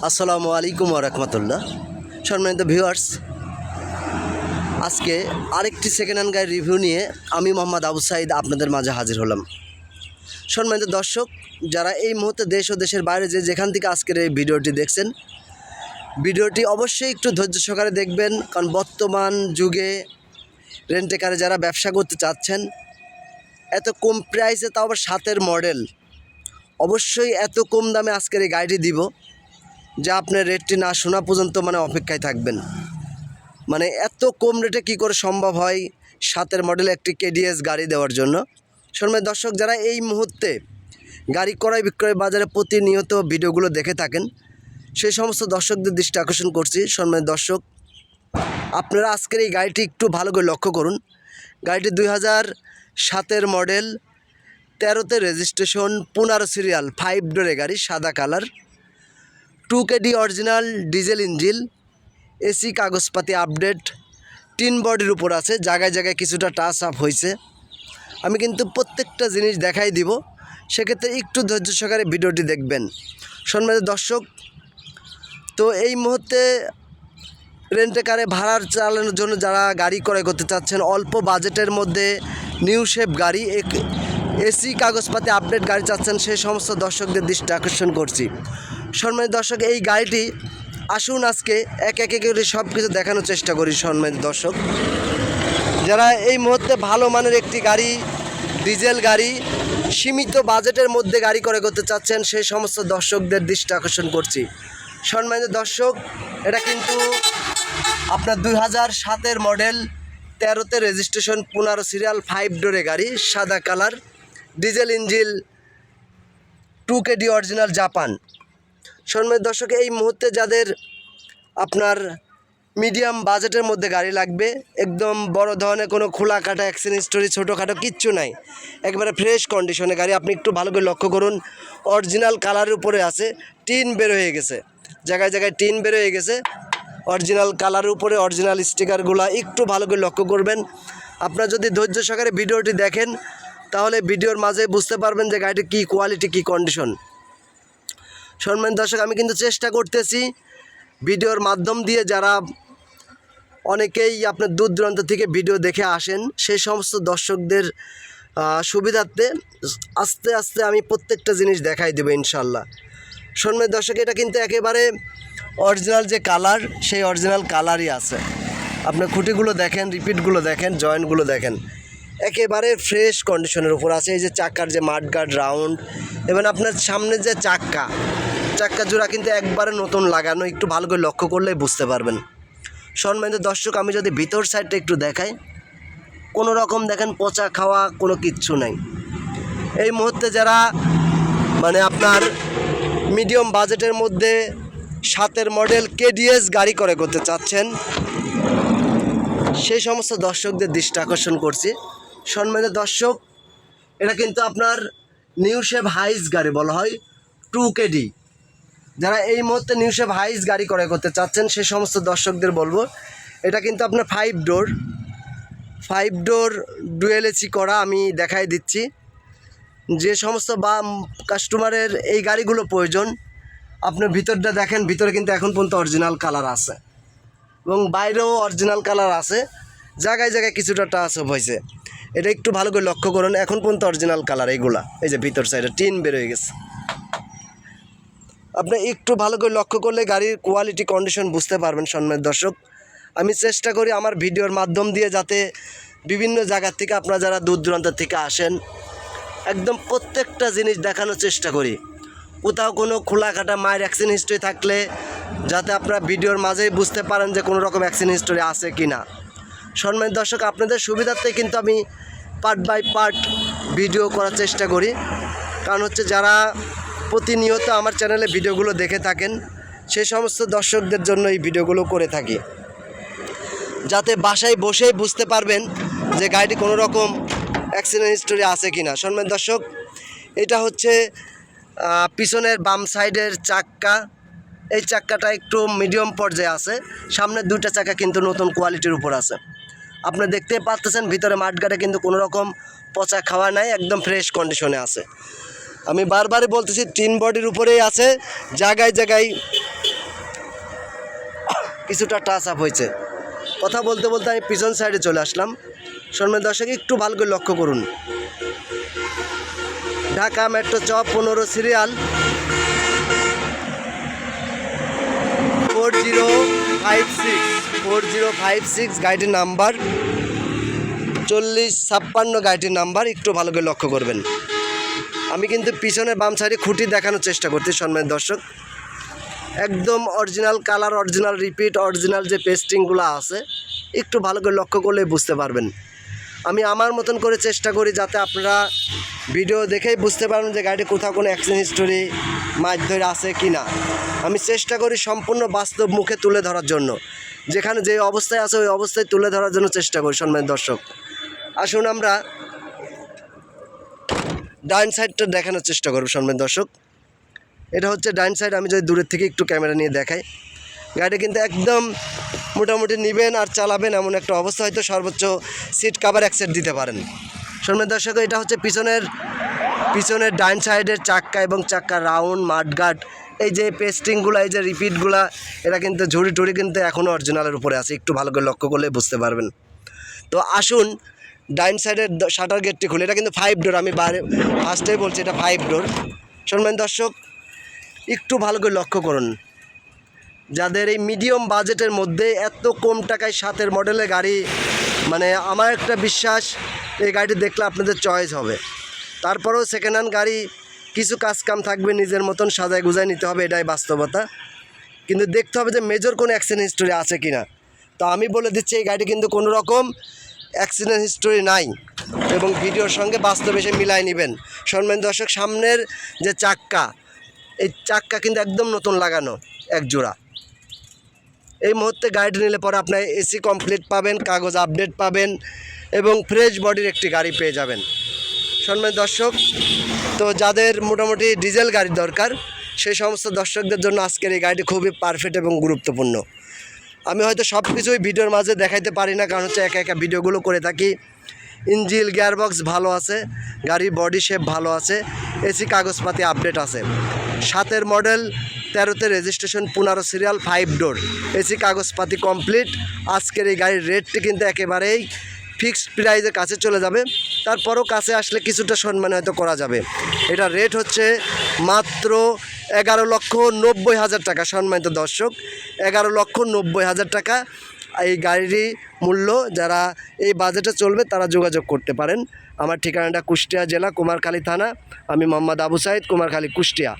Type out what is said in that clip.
আসসালামু আলাইকুম ওয়া রাহমাতুল্লাহ। সম্মানিত ভিউয়ার্স, আজকে আরেকটি সেকেন্ড হ্যান্ড গাড়ির রিভিউ নিয়ে আমি মোহাম্মদ আবু সাইদ আপনাদের মাঝে হাজির হলাম। সম্মানিত দর্শক, যারা এই মুহূর্তে দেশ ও দেশের বাইরে যেখান থেকে আজকের এই ভিডিওটি দেখছেন, ভিডিওটি অবশ্যই একটু ধৈর্য সহকারে দেখবেন, কারণ বর্তমান যুগে রেন্টে কারে যারা ব্যবসা করতে চাচ্ছেন, এত কম প্রাইসে, তাও আবার 7-এর মডেল, অবশ্যই এত কম দামে আজকের এই গাড়িটি দিব যা আপনার রেটটি না শোনা পর্যন্ত অপেক্ষায় থাকবেন। এত কম রেটে কি করে সম্ভব হয় 7-এর মডেল একটি কেডিএস গাড়ি দেওয়ার জন্য। সম্মানিত দর্শক, যারা এই মুহূর্তে গাড়ি ক্রয় বিক্রয় বাজারে প্রতিনিয়ত ভিডিওগুলো দেখে থাকেন, সেই সমস্ত দর্শকদের দৃষ্টি আকর্ষণ করছি। সম্মানিত দর্শক, আপনারা আজকের এই গাড়িটি একটু ভালো করে লক্ষ্য করুন। গাড়িটি 2007-এর মডেল, 13তে রেজিস্ট্রেশন, 15 সিরিয়াল, 5 ডোরে গাড়ি, সাদা colour, 2KD original diesel engine, AC কাগজপাতি আপডেট, টিন বডির উপর আছে, জায়গায় জায়গায় কিছুটা টাচ আপ হয়েছে। আমি কিন্তু প্রত্যেকটা জিনিস দেখাই দিব, সেক্ষেত্রে একটু ধৈর্য সহকারে ভিডিওটি দেখবেন। সম্মানিত দর্শক, তো এই মুহূর্তে রেন্টে কারে ভাড়ার চালানোর জন্য যারা গাড়ি ক্রয় করতে চাচ্ছেন, অল্প বাজেটের মধ্যে নিউ শেপ গাড়ি, এসি কাগজপাতি আপডেট গাড়ি চাচ্ছেন, সেই সমস্ত দর্শকদের দৃষ্টি আকর্ষণ করছি। সম্মানিত দর্শক, এই গাড়িটি আসুন আজকে এক এক করে সব কিছু দেখানোর চেষ্টা করি। সম্মানিত দর্শক, যারা এই মুহূর্তে ভালো মানের একটি গাড়ি, ডিজেল গাড়ি, সীমিত বাজেটের মধ্যে গাড়ি ক্রয় করতে চাচ্ছেন, সেই সমস্ত দর্শকদের দৃষ্টি আকর্ষণ করছি। সম্মানিত দর্শক, এটা কিন্তু আপনার 2007-এর মডেল, 13তে রেজিস্ট্রেশন, 15 সিরিয়াল, 5 ডোরে গাড়ি, সাদা colour, diesel engine, 2KD original Japan. সম্মানিত দর্শক, এই মুহূর্তে যাদের আপনার মিডিয়াম বাজেটের মধ্যে গাড়ি লাগবে, একদম বড় ধরনের কোনো খোলা কাটা অ্যাক্সিডেন্ট হিস্টোরি ছোটোখাটো কিচ্ছু নাই, একবারে ফ্রেশ কন্ডিশনে গাড়ি, আপনি একটু ভালো করে লক্ষ্য করুন। অরিজিনাল কালারের উপরে আছে, টিন বের হয়ে গেছে, জায়গায় জায়গায় টিন বের হয়ে গেছে, অরিজিনাল কালারের উপরে অরিজিনাল স্টিকারগুলো একটু ভালো করে লক্ষ্য করবেন। আপনারা যদি ধৈর্য সহকারে ভিডিওটি দেখেন, তাহলে ভিডিওর মাঝে বুঝতে পারবেন যে গাড়িটির কী কোয়ালিটি, কী কন্ডিশন। সম্মানিত দর্শক, আমি কিন্তু চেষ্টা করতেছি ভিডিওর মাধ্যম দিয়ে, যারা অনেকেই আপনার দূর দূরান্ত থেকে ভিডিও দেখে আসেন, সেই সমস্ত দর্শকদের সুবিধার্থে আস্তে আস্তে আমি প্রত্যেকটা জিনিস দেখাই দেবো ইনশাল্লাহ। সম্মানিত দর্শক, এটা কিন্তু একেবারে অরিজিনাল যে কালার, সেই অরিজিনাল কালারই আছে। আপনার খুঁটিগুলো দেখেন, রিপিটগুলো দেখেন, জয়েন্টগুলো দেখেন, একেবারে ফ্রেশ কন্ডিশনের উপর আছে। এই যে চাক্কার যে মাঠগার্ড রাউন্ড, এবং আপনার সামনে যে চাক্কা জোড়া কিন্তু একবারে নতুন লাগানো, একটু ভালো করে লক্ষ্য করলেই বুঝতে পারবেন। সম্মানিত দর্শক, আমি যদি ভিতর সাইডটা একটু দেখাই, কোনো রকম দেখেন পচা খাওয়া কোনো কিচ্ছু নাই। এই মুহূর্তে যারা আপনার মিডিয়াম বাজেটের মধ্যে 7-এর মডেল কেডিএস গাড়ি ক্রয় করতে চাচ্ছেন, সেই সমস্ত দর্শকদের দৃষ্টি আকর্ষণ করছি। সম্মানিত দর্শক, এটা কিন্তু আপনার নিউ শেপ হাইস গাড়ি বলা হয়, 2KD। যারা এই মুহূর্তে নিউ শেপ হাইস গাড়ি ক্রয় করতে চাচ্ছেন, সেই সমস্ত দর্শকদের বলবো, এটা কিন্তু আপনার 5 ডোর ডুয়েল এসি করা। আমি দেখাই দিচ্ছি, যে সমস্ত কাস্টমারের এই গাড়িগুলো প্রয়োজন, আপনার ভিতরটা দেখেন, ভিতরে কিন্তু এখন পর্যন্ত অরিজিনাল কালার আছে, এবং বাইরেও অরিজিনাল কালার আছে, জায়গায় জায়গায় কিছুটা টাচ আপ হয়েছে। এটা একটু ভালো করে লক্ষ্য করুন, এখন পর্যন্ত অরিজিনাল কালার এইগুলা। এই যে ভিতর সাইডে টিন বের হয়ে গেছে, আপনি একটু ভালো করে লক্ষ্য করলে গাড়ির কোয়ালিটি কন্ডিশন বুঝতে পারবেন। সম্মানিত দর্শক, আমি চেষ্টা করি আমার ভিডিওর মাধ্যম দিয়ে যাতে বিভিন্ন জায়গার থেকে আপনারা যারা দূর দূরান্ত থেকে আসেন, একদম প্রত্যেকটা জিনিস দেখানোর চেষ্টা করি। কোথাও কোনো খোলা কাটা মায়ের অ্যাক্সিডেন্ট হিস্ট্রি থাকলে যাতে আপনারা ভিডিওর মাঝেই বুঝতে পারেন যে কোনো রকম অ্যাক্সিডেন্ট হিস্ট্রি আছে কি না। সম্মানিত দর্শক, আপনাদের সুবিধার্থে কিন্তু আমি পার্ট বাই পার্ট ভিডিও করার চেষ্টা করি, কারণ যারা প্রতিনিয়ত আমার চ্যানেলে ভিডিওগুলো দেখে থাকেন, সেই সমস্ত দর্শকদের জন্য এই ভিডিওগুলো করে থাকি, যাতে বাসায় বসেই বুঝতে পারবেন যে গাড়িটি কোনো রকম অ্যাক্সিডেন্ট হিস্টোরি আছে কি না। সম্মানিত দর্শক, এটা পিছনের বাম সাইডের চাক্কা, এই চাক্কাটা একটু মিডিয়াম পর্যায়ে আছে, সামনের 2টা চাক্কা কিন্তু নতুন কোয়ালিটির উপর আছে। আপনি দেখতে পাচ্ছেন ভিতরে মাঠগাটে কিন্তু কোনো রকম পচা খাওয়া নাই, একদম ফ্রেশ কন্ডিশনে আছে। আমি বারবারই বলতেছি, টিন বডির উপরেই আছে, জায়গায় জায়গায় কিছুটা টাচ আপ হয়েছে। কথা বলতে বলতে আমি পিছন সাইডে চলে আসলাম। সম্মানিত দর্শক একটু ভালো করে লক্ষ্য করুন, ঢাকা মেট্রো চ 15 সিরিয়াল 4056 গাড়িটির নাম্বার 4056 গাড়িটির নাম্বার। একটু ভালো করে লক্ষ্য করবেন। আমি কিন্তু পিছনের বাম সাইডে খুঁটি দেখানোর চেষ্টা করছি সম্মানিত দর্শক, একদম original colour, original repeat, original যে পেস্টিংগুলো আছে একটু ভালো করে লক্ষ্য করলে বুঝতে পারবেন। আমি আমার মতন করে চেষ্টা করি যাতে আপনারা ভিডিও দেখেই বুঝতে পারেন যে গাড়িটি কোথাও কোনো অ্যাক্সিডেন্ট হিস্টোরি মারধর আছে কি না। আমি চেষ্টা করি সম্পূর্ণ বাস্তব মুখে তুলে ধরার জন্য, যেখানে যে অবস্থায় আছে ওই অবস্থায় তুলে ধরার জন্য চেষ্টা করি সম্মানিত দর্শক। আসুন আমরা ডাইন সাইডটা দেখানোর চেষ্টা করব সম্মানিত দর্শক। এটা হচ্ছে ডাইন সাইড। আমি যদি দূরের থেকে একটু ক্যামেরা নিয়ে দেখাই, গাড়িটা কিন্তু একদম মোটামুটি নেবেন আর চালাবেন এমন একটা অবস্থা, হয়তো সর্বোচ্চ সিট কাভার এক সেট দিতে পারেন সম্মানিত দর্শক। এটা হচ্ছে পিছনের ডাইন সাইডের চাক্কা এবং চাক্কা রাউন্ড মাঠগার্ড, এই যে পেস্টিংগুলো, এই যে রিপিটগুলো, এটা কিন্তু ঝুড়ি টুড়ি কিন্তু এখনও অরিজিনালের উপরে আছে, একটু ভালো করে লক্ষ্য করলে বুঝতে পারবেন। তো আসুন ডাইন সাইডের শাটার গেটটি খুলে, এটা কিন্তু 5 ডোর, আমি ফার্স্টেই বলছি এটা 5 ডোর সম্মানিত দর্শক। একটু ভালো করে লক্ষ্য করুন, যাদের এই মিডিয়াম বাজেটের মধ্যে এত কম টাকায় 7-এর মডেলের গাড়ি, মানে আমার একটা বিশ্বাস এই গাড়িটি দেখলে আপনাদের চয়েস হবে। তারপরেও সেকেন্ড হ্যান্ড গাড়ি কিছু কাজকাম থাকবে, নিজের মতন সাজায় গুজায় নিতে হবে, এটাই বাস্তবতা। কিন্তু দেখতে হবে যে মেজর কোনো অ্যাক্সিডেন্ট হিস্টোরি আছে কি না। তো আমি বলে দিচ্ছি এই গাড়ি কিন্তু কোনো রকম অ্যাক্সিডেন্ট হিস্টোরি নাই, এবং ভিডিওর সঙ্গে বাস্তবে এসে মিলাই নেবেন সম্মানিত দর্শক। সামনের যে চাক্কা, এই চাক্কা কিন্তু একদম নতুন লাগানো এক জোড়া। এই মুহূর্তে গাড়িটি নিলে পরে আপনার এসি কমপ্লিট পাবেন, কাগজ আপডেট পাবেন এবং ফ্রেশ বডির একটি গাড়ি পেয়ে যাবেন সম্মানিত দর্শক। তো যাদের মোটামুটি ডিজেল গাড়ি দরকার সেই সমস্ত দর্শকদের জন্য আজকের এই গাড়িটি খুবই পারফেক্ট এবং গুরুত্বপূর্ণ। আমি হয়তো সব কিছুই ভিডিওর মাঝে দেখাইতে পারি না, কারণ হচ্ছে একা একা ভিডিওগুলো করে থাকি। ইঞ্জিন গিয়ারবক্স ভালো আছে, গাড়ির বডি শেপ ভালো আছে, এসি কাগজপাতি আপডেট আছে। 7-এর মডেল 13তে রেজিস্ট্রেশন 15 সিরিয়াল 5 ডোর, এসি কাগজপাতি কমপ্লিট। আজকের এই গাড়ির রেটটি কিন্তু একেবারেই ফিক্সড প্রাইসের কাছে চলে যাবে, তারপরও কাছে আসলে কিছুটা সম্মান হয়তো করা যাবে। এটা রেট হচ্ছে মাত্র 11,90,000 টাকা সম্মানিত দর্শক, 11,90,000 টাকা এই গাড়ির মূল্য। যারা এই বাজেটে চলবে তারা যোগাযোগ করতে পারেন। আমার ঠিকানাটা কুষ্টিয়া জেলা কুমারখালী থানা, আমি মোহাম্মদ আবু সাইদ, কুমারখালী, কুষ্টিয়া।